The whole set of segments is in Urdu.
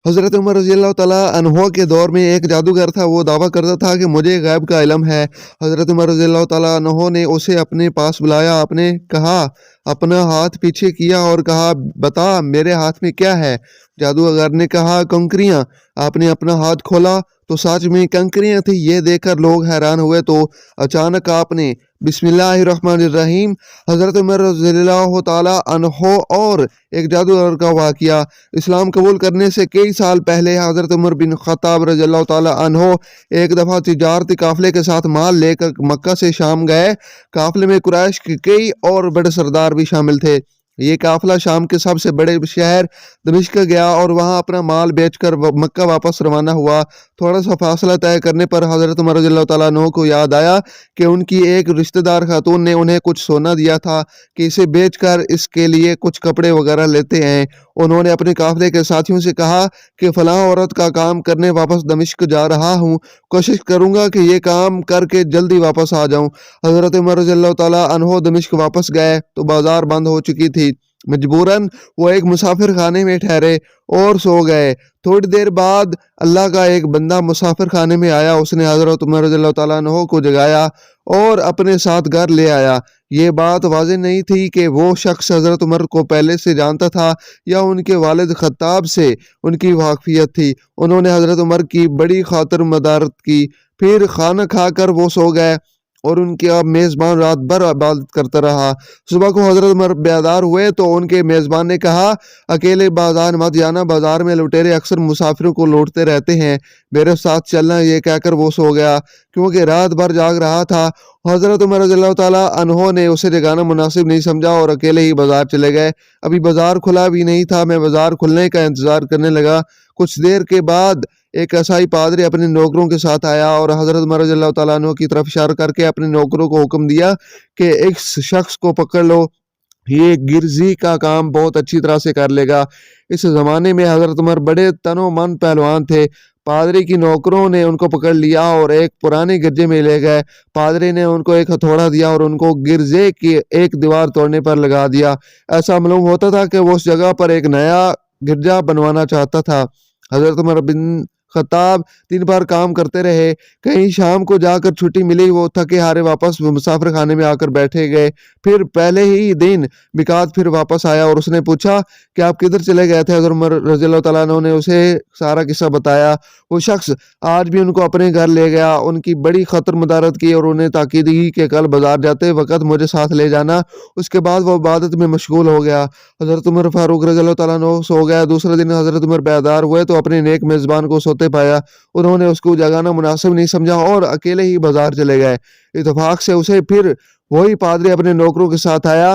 حضرت عمر رضی اللہ تعالیٰ عنہ کے دور میں ایک جادوگر تھا، وہ دعویٰ کرتا تھا کہ مجھے غیب کا علم ہے۔ حضرت عمر رضی اللہ تعالیٰ عنہ نے اسے اپنے پاس بلایا، آپ نے کہا، اپنا ہاتھ پیچھے کیا اور کہا، بتا میرے ہاتھ میں کیا ہے؟ جادوگر نے کہا، کنکریاں۔ آپ نے اپنا ہاتھ کھولا تو سچ میں کنکریاں تھیں۔ یہ دیکھ کر لوگ حیران ہوئے تو اچانک آپ نے بسم اللہ الرحمن الرحیم۔ حضرت عمر رضی اللہ تعالیٰ عنہ اور ایک جادوگر کا واقعہ۔ اسلام قبول کرنے سے کئی سال پہلے حضرت عمر بن خطاب رضی اللہ تعالیٰ عنہ ایک دفعہ تجارتی قافلے کے ساتھ مال لے کر مکہ سے شام گئے۔ قافلے میں قریش کے کئی اور بڑے سردار بھی شامل تھے۔ یہ قافلہ شام کے سب سے بڑے شہر دمشق گیا اور وہاں اپنا مال بیچ کر مکہ واپس روانہ ہوا۔ تھوڑا سا فاصلہ طے کرنے پر حضرت عمر رضی اللہ تعالیٰ عنہ کو یاد آیا کہ ان کی ایک رشتہ دار خاتون نے انہیں کچھ سونا دیا تھا کہ اسے بیچ کر اس کے لیے کچھ کپڑے وغیرہ لیتے ہیں۔ انہوں نے اپنے قافلے کے ساتھیوں سے کہا کہ فلاں عورت کا کام کرنے واپس دمشق جا رہا ہوں، کوشش کروں گا کہ یہ کام کر کے جلدی واپس آ جاؤں۔ حضرت عمر رضی اللہ تعالیٰ عنہ دمشق واپس گئے تو بازار بند ہو چکی تھی۔ مجبوراً وہ ایک مسافر خانے میں ٹھہرے اور سو گئے۔ تھوڑی دیر بعد اللہ کا ایک بندہ مسافر خانے میں آیا۔ اس نے حضرت عمر رضی اللہ تعالیٰ عنہ کو جگایا اور اپنے ساتھ گھر لے آیا۔ یہ بات واضح نہیں تھی کہ وہ شخص حضرت عمر کو پہلے سے جانتا تھا یا ان کے والد خطاب سے ان کی واقفیت تھی۔ انہوں نے حضرت عمر کی بڑی خاطر مدارت کی، پھر کھانا کھا کر وہ سو گئے اور ان کے میزبان رات بھر عبادت کرتا رہا۔ صبح کو حضرت عمر بیدار ہوئے تو ان کے میزبان نے کہا، اکیلے بازار مت جانا، بازار میں لٹیرے اکثر مسافروں کو لوٹتے رہتے ہیں، میرے ساتھ چلنا۔ یہ کہہ کر وہ سو گیا کیونکہ رات بھر جاگ رہا تھا۔ حضرت عمر رضی اللہ تعالیٰ عنہ نے اسے جگانا مناسب نہیں سمجھا اور اکیلے ہی بازار چلے گئے۔ ابھی بازار کھلا بھی نہیں تھا، میں بازار کھلنے کا انتظار کرنے لگا۔ کچھ دیر کے بعد ایک عیسائی پادری اپنے نوکروں کے ساتھ آیا اور حضرت عمر رضی اللہ تعالیٰ عنہ کی طرف اشارہ کر کے اپنے نوکروں کو حکم دیا کہ اس شخص کو پکڑ لو، یہ گرزی کا کام بہت اچھی طرح سے کر لے گا۔ اس زمانے میں حضرت عمر بڑے تن و من پہلوان تھے۔ پادری کی نوکروں نے ان کو پکڑ لیا اور ایک پرانے گرجے میں لے گئے۔ پادری نے ان کو ایک ہتھوڑا دیا اور ان کو گرجے کی ایک دیوار توڑنے پر لگا دیا۔ ایسا معلوم ہوتا تھا کہ وہ اس جگہ پر ایک نیا گرجا بنوانا چاہتا تھا۔ حضرت عمر بن خطاب دن بھر کام کرتے رہے۔ کہیں شام کو جا کر چھٹی ملی، وہ تھکے ہارے واپس مسافر خانے میں آ کر بیٹھے گئے۔ پھر پہلے ہی دن بکات پھر واپس آیا اور اس نے پوچھا کہ آپ کدھر چلے گئے تھے؟ حضرت عمر رضی اللہ تعالیٰ عنہ نے اسے سارا قصہ بتایا۔ وہ شخص آج بھی ان کو اپنے گھر لے گیا، ان کی بڑی خطر مدارت کی اور انہیں تاکید کی کہ کل بازار جاتے وقت مجھے ساتھ لے جانا۔ اس کے بعد وہ عبادت میں مشغول ہو گیا۔ حضرت عمر فاروق رضی اللہ تعالیٰ عنہ سو گیا۔ دوسرے دن حضرت عمر بیدار ہوئے تو اپنے نیک میزبان کو سوتے پایا۔ انہوں نے اس کو جگانا مناسب نہیں سمجھا اور اکیلے ہی بازار چلے گئے۔ اتفاق سے اسے پھر وہی پادری اپنے نوکروں کے ساتھ آیا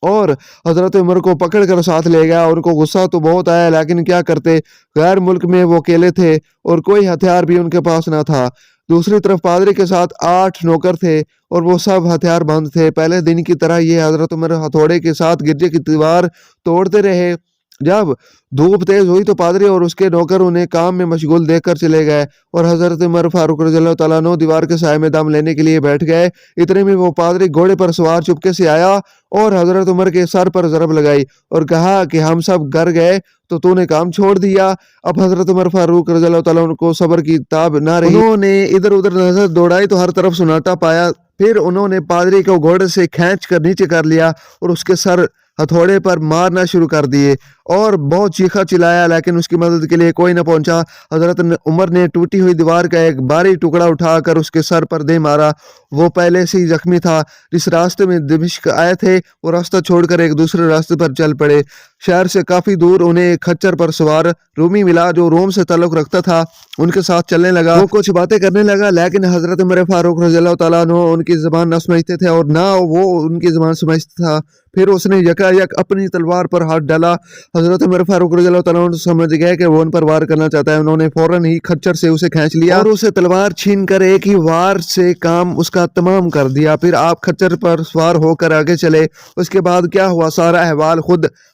اور حضرت عمر کو پکڑ کر ساتھ لے گیا۔ ان کو غصہ تو بہت آیا لیکن کیا کرتے، غیر ملک میں وہ اکیلے تھے اور کوئی ہتھیار بھی ان کے پاس نہ تھا۔ دوسری طرف پادری کے ساتھ 8 نوکر تھے اور وہ سب ہتھیار بند تھے۔ پہلے دن کی طرح یہ حضرت عمر ہتھوڑے کے ساتھ گرجے کی دیوار توڑتے رہے۔ جب دھوپ تیز ہوئی تو پادری اور اس کے نوکر انہیں کام میں مشغول دیکھ کر چلے گئے اور حضرت عمر فاروق رضی اللہ تعالیٰ عنہ دیوار کے سائے میں دم لینے کے لیے بیٹھ گئے۔ اتنے میں وہ پادری گھوڑے پر سوار چپکے سے آیا اور حضرت عمر کے سر پر ضرب لگائی اور کہا کہ ہم سب گھر گئے تو نے کام چھوڑ دیا۔ اب حضرت عمر فاروق رضی اللہ تعالیٰ عنہ کو صبر کی تاب نہ رہی۔ انہوں نے ادھر ادھر نظر دوڑائی تو ہر طرف سناٹا پایا۔ پھر انہوں نے پادری کو گھوڑے سے کھینچ کر نیچے کر لیا اور اس کے سر ہتھوڑے پر مارنا شروع کر دیے اور بہت چیخا چلایا لیکن اس کی مدد کے لیے کوئی نہ پہنچا۔ حضرت عمر نے ٹوٹی ہوئی دیوار کا ایک بھاری ٹکڑا اٹھا کر اس کے سر پر دے مارا۔ وہ پہلے سے ہی زخمی تھا۔ جس راستے میں دمشق آئے تھے وہ راستہ چھوڑ کر ایک دوسرے راستے پر چل پڑے۔ شہر سے کافی دور انہیں ایک کھچر پر سوار رومی ملا جو روم سے تعلق رکھتا تھا۔ ان کے ساتھ چلنے لگا، وہ کچھ باتیں کرنے لگا لیکن حضرت عمر فاروق رضی اللہ تعالیٰ عنہ ان کی زبان نہ سمجھتے تھے اور نہ وہ ان کی زبان سمجھتا تھا۔ پھر اس نے یکا یک اپنی تلوار پر ہاتھ ڈالا۔ حضرت عمر فاروق رضی اللہ تعالیٰ عنہ سمجھ گئے کہ وہ ان پر وار کرنا چاہتا ہے۔ انہوں نے فوراً ہی کھچر سے اسے کھینچ لیا اور اسے تلوار چھین کر ایک ہی وار سے کام اس کا تمام کر دیا۔ پھر آپ کھچر پر سوار ہو کر آگے چلے۔ اس کے بعد کیا ہوا سارا احوال خود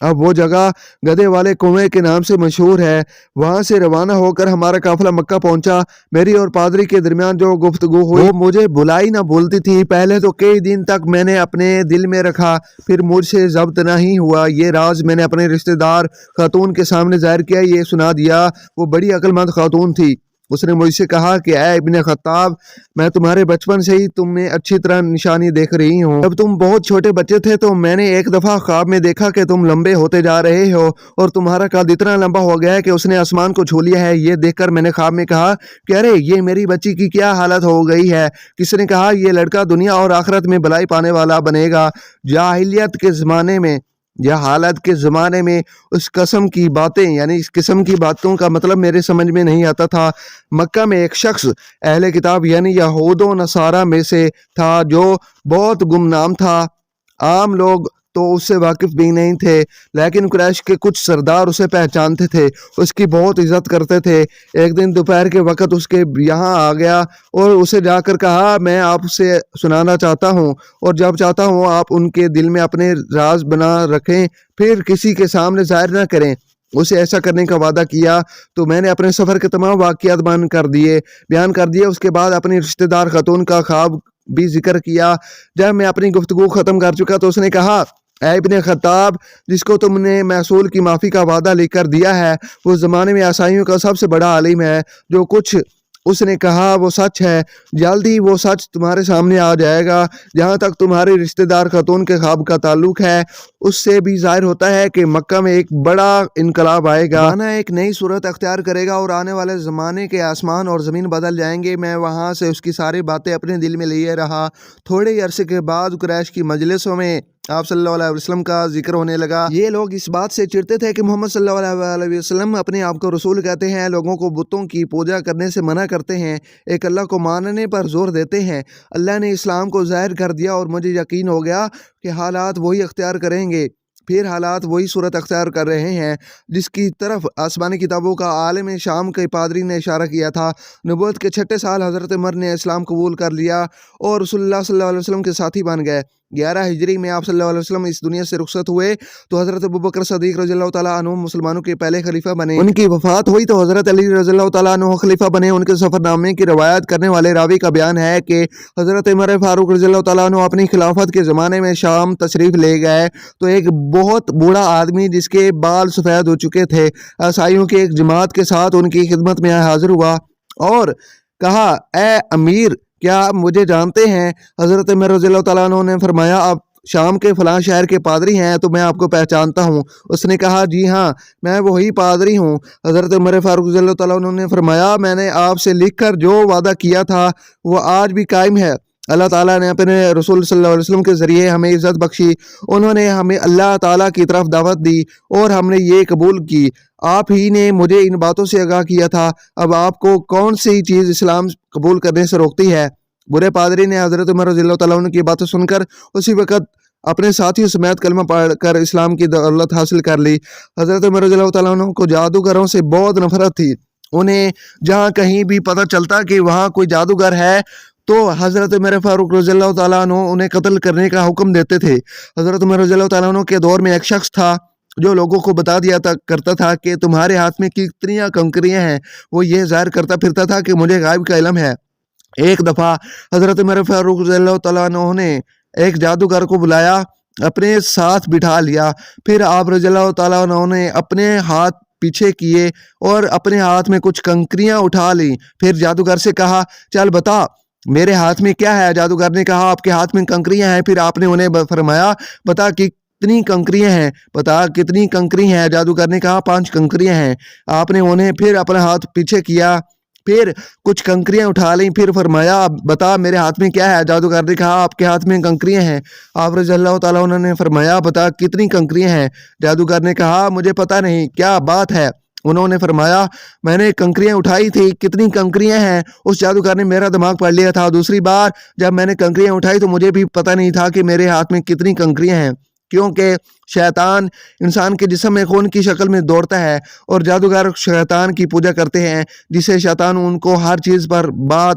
اب وہ جگہ گدے والے کنویں کے نام سے مشہور ہے۔ وہاں سے روانہ ہو کر ہمارا قافلہ مکہ پہنچا۔ میری اور پادری کے درمیان جو گفتگو ہوئی وہ مجھے بھلائی نہ بولتی تھی۔ پہلے تو کئی دن تک میں نے اپنے دل میں رکھا، پھر مجھ سے ضبط نہیں ہوا۔ یہ راز میں نے اپنے رشتہ دار خاتون کے سامنے ظاہر کیا، یہ سنا دیا۔ وہ بڑی عقل مند خاتون تھی۔ اس نے مجھ سے کہا کہ اے ابن خطاب، میں تمہارے بچپن سے ہی تم میں اچھی طرح نشانی دیکھ رہی ہوں۔ جب تم بہت چھوٹے بچے تھے تو میں نے ایک دفعہ خواب میں دیکھا کہ تم لمبے ہوتے جا رہے ہو اور تمہارا قد اتنا لمبا ہو گیا ہے کہ اس نے آسمان کو چھو لیا ہے۔ یہ دیکھ کر میں نے خواب میں کہا کہ ارے یہ میری بچی کی کیا حالت ہو گئی ہے۔ کسی نے کہا یہ لڑکا دنیا اور آخرت میں بھلائی پانے والا بنے گا۔ جاہلیت کے زمانے میں یا حالت کے زمانے میں اس قسم کی باتیں یعنی اس قسم کی باتوں کا مطلب میرے سمجھ میں نہیں آتا تھا۔ مکہ میں ایک شخص اہل کتاب یعنی یہود و نصارہ میں سے تھا جو بہت گمنام تھا۔ عام لوگ تو اس سے واقف بھی نہیں تھے، لیکن قریش کے کچھ سردار اسے پہچانتے تھے، اس کی بہت عزت کرتے تھے۔ ایک دن دوپہر کے وقت اس کے یہاں آ گیا اور اسے جا کر کہا میں آپ سے سنانا چاہتا ہوں، اور جب چاہتا ہوں آپ ان کے دل میں اپنے راز بنا رکھیں، پھر کسی کے سامنے ظاہر نہ کریں۔ اسے ایسا کرنے کا وعدہ کیا تو میں نے اپنے سفر کے تمام واقعات بیان کر دیے۔ اس کے بعد اپنی رشتہ دار خاتون کا خواب بھی ذکر کیا۔ جب میں اپنی گفتگو ختم کر چکا تو اس نے کہا اے ابن خطاب، جس کو تم نے محصول کی معافی کا وعدہ لے کر دیا ہے وہ زمانے میں عیسائیوں کا سب سے بڑا عالم ہے۔ جو کچھ اس نے کہا وہ سچ ہے، جلد ہی وہ سچ تمہارے سامنے آ جائے گا۔ جہاں تک تمہاری رشتہ دار خاتون کے خواب کا تعلق ہے، اس سے بھی ظاہر ہوتا ہے کہ مکہ میں ایک بڑا انقلاب آئے گا، ایک نئی صورت اختیار کرے گا اور آنے والے زمانے کے آسمان اور زمین بدل جائیں گے۔ میں وہاں سے اس کی ساری باتیں اپنے دل میں لیے رہا۔ تھوڑے ہی عرصے کے بعد قریش کی مجلسوں میں آپ صلی اللہ علیہ وسلم کا ذکر ہونے لگا۔ یہ لوگ اس بات سے چڑھتے تھے کہ محمد صلی اللہ علیہ وسلم اپنے آپ کو رسول کہتے ہیں، لوگوں کو بتوں کی پوجا کرنے سے منع کرتے ہیں، ایک اللہ کو ماننے پر زور دیتے ہیں۔ اللہ نے اسلام کو ظاہر کر دیا اور مجھے یقین ہو گیا کہ حالات وہی اختیار کریں گے۔ پھر حالات وہی صورت اختیار کر رہے ہیں جس کی طرف آسمانی کتابوں کا عالم شام کے پادری نے اشارہ کیا تھا۔ نبوت کے 6 سال حضرت عمر نے اسلام قبول کر لیا اور رسول اللہ صلی اللہ علیہ وسلم کے ساتھی بن گئے۔ 11 ہجری میں آپ صلی اللہ علیہ وسلم اس دنیا سے رخصت ہوئے تو حضرت ابوبکر صدیق رضی اللہ تعالیٰ عنہ مسلمانوں کے پہلے خلیفہ بنے۔ ان کی وفات ہوئی تو حضرت علی رضی اللہ تعالیٰ عنہ خلیفہ بنے۔ ان کے سفر نامے کی روایت کرنے والے راوی کا بیان ہے کہ حضرت عمر فاروق رضی اللہ تعالیٰ عنہ اپنی خلافت کے زمانے میں شام تشریف لے گئے تو ایک بہت بوڑھا آدمی جس کے بال سفید ہو چکے تھے عیسائیوں کی ایک جماعت کے ساتھ ان کی خدمت میں حاضر ہوا اور کہا اے امیر، کیا آپ مجھے جانتے ہیں؟ حضرت عمر رضی اللہ تعالیٰ عنہ نے فرمایا آپ شام کے فلاں شہر کے پادری ہیں تو میں آپ کو پہچانتا ہوں۔ اس نے کہا جی ہاں، میں وہی پادری ہوں۔ حضرت عمر فاروق رضی اللہ تعالیٰ عنہ نے فرمایا میں نے آپ سے لکھ کر جو وعدہ کیا تھا وہ آج بھی قائم ہے۔ اللہ تعالیٰ نے اپنے رسول صلی اللہ علیہ وسلم کے ذریعے ہمیں عزت بخشی، انہوں نے ہمیں اللہ تعالیٰ کی طرف دعوت دی اور ہم نے یہ قبول کی۔ آپ ہی نے مجھے ان باتوں سے آگاہ کیا تھا، اب آپ کو کون سی چیز اسلام قبول کرنے سے روکتی ہے؟ برے پادری نے حضرت عمر رضی اللہ تعالیٰ عنہ کی باتیں سن کر اسی وقت اپنے ساتھیوں سمیت کلمہ پڑھ کر اسلام کی دولت حاصل کر لی۔ حضرت عمر رضی اللہ تعالیٰ عنہ کو جادوگروں سے بہت نفرت تھی۔ انہیں جہاں کہیں بھی پتہ چلتا کہ وہاں کوئی جادوگر ہے تو حضرت عمر فاروق رضی اللہ تعالیٰ عنہ انہیں قتل کرنے کا حکم دیتے تھے۔ حضرت عمر رضی اللہ تعالیٰ عنہ کے دور میں ایک شخص تھا جو لوگوں کو بتا دیا کرتا تھا کہ تمہارے ہاتھ میں کتنی کنکریاں ہیں۔ وہ یہ ظاہر کرتا پھرتا تھا کہ مجھے غائب کا علم ہے۔ ایک دفعہ حضرت عمر فاروق رضی اللہ تعالیٰ عنہ نے ایک جادوگر کو بلایا، اپنے ساتھ بٹھا لیا، پھر آپ رضی اللہ تعالیٰ عنہ نے اپنے ہاتھ پیچھے کیے اور اپنے ہاتھ میں کچھ کنکریاں اٹھا لیں۔ پھر جادوگر سے کہا چل بتا میرے ہاتھ میں کیا ہے؟ جادوگر نے کہا آپ کے ہاتھ میں کنکریاں ہیں۔ پھر آپ نے انہیں فرمایا بتا کتنی کنکریاں ہیں؟ بتا کتنی کنکری ہیں؟ جادوگر نے کہا 5 کنکریاں ہیں۔ آپ نے انہیں پھر اپنا ہاتھ پیچھے کیا، پھر کچھ کنکریاں اٹھا لیں، پھر فرمایا بتا میرے ہاتھ میں کیا ہے؟ جادوگر نے کہا آپ کے ہاتھ میں کنکریاں ہیں۔ آپ رضی اللہ تعالیٰ عنہ نے فرمایا بتا کتنی کنکریاں ہیں؟ جادوگر نے کہا مجھے پتہ نہیں، کیا بات ہے؟ انہوں نے فرمایا میں نے کنکریاں اٹھائی تھی، کتنی کنکریاں ہیں؟ اس جادوگر نے میرا دماغ پڑھ لیا تھا۔ دوسری بار جب میں نے کنکریاں اٹھائی تو مجھے بھی پتہ نہیں تھا کہ میرے ہاتھ میں کتنی کنکریاں ہیں، کیونکہ شیطان انسان کے جسم میں خون کی شکل میں دوڑتا ہے اور جادوگر شیطان کی پوجا کرتے ہیں جسے شیطان ان کو ہر چیز پر بات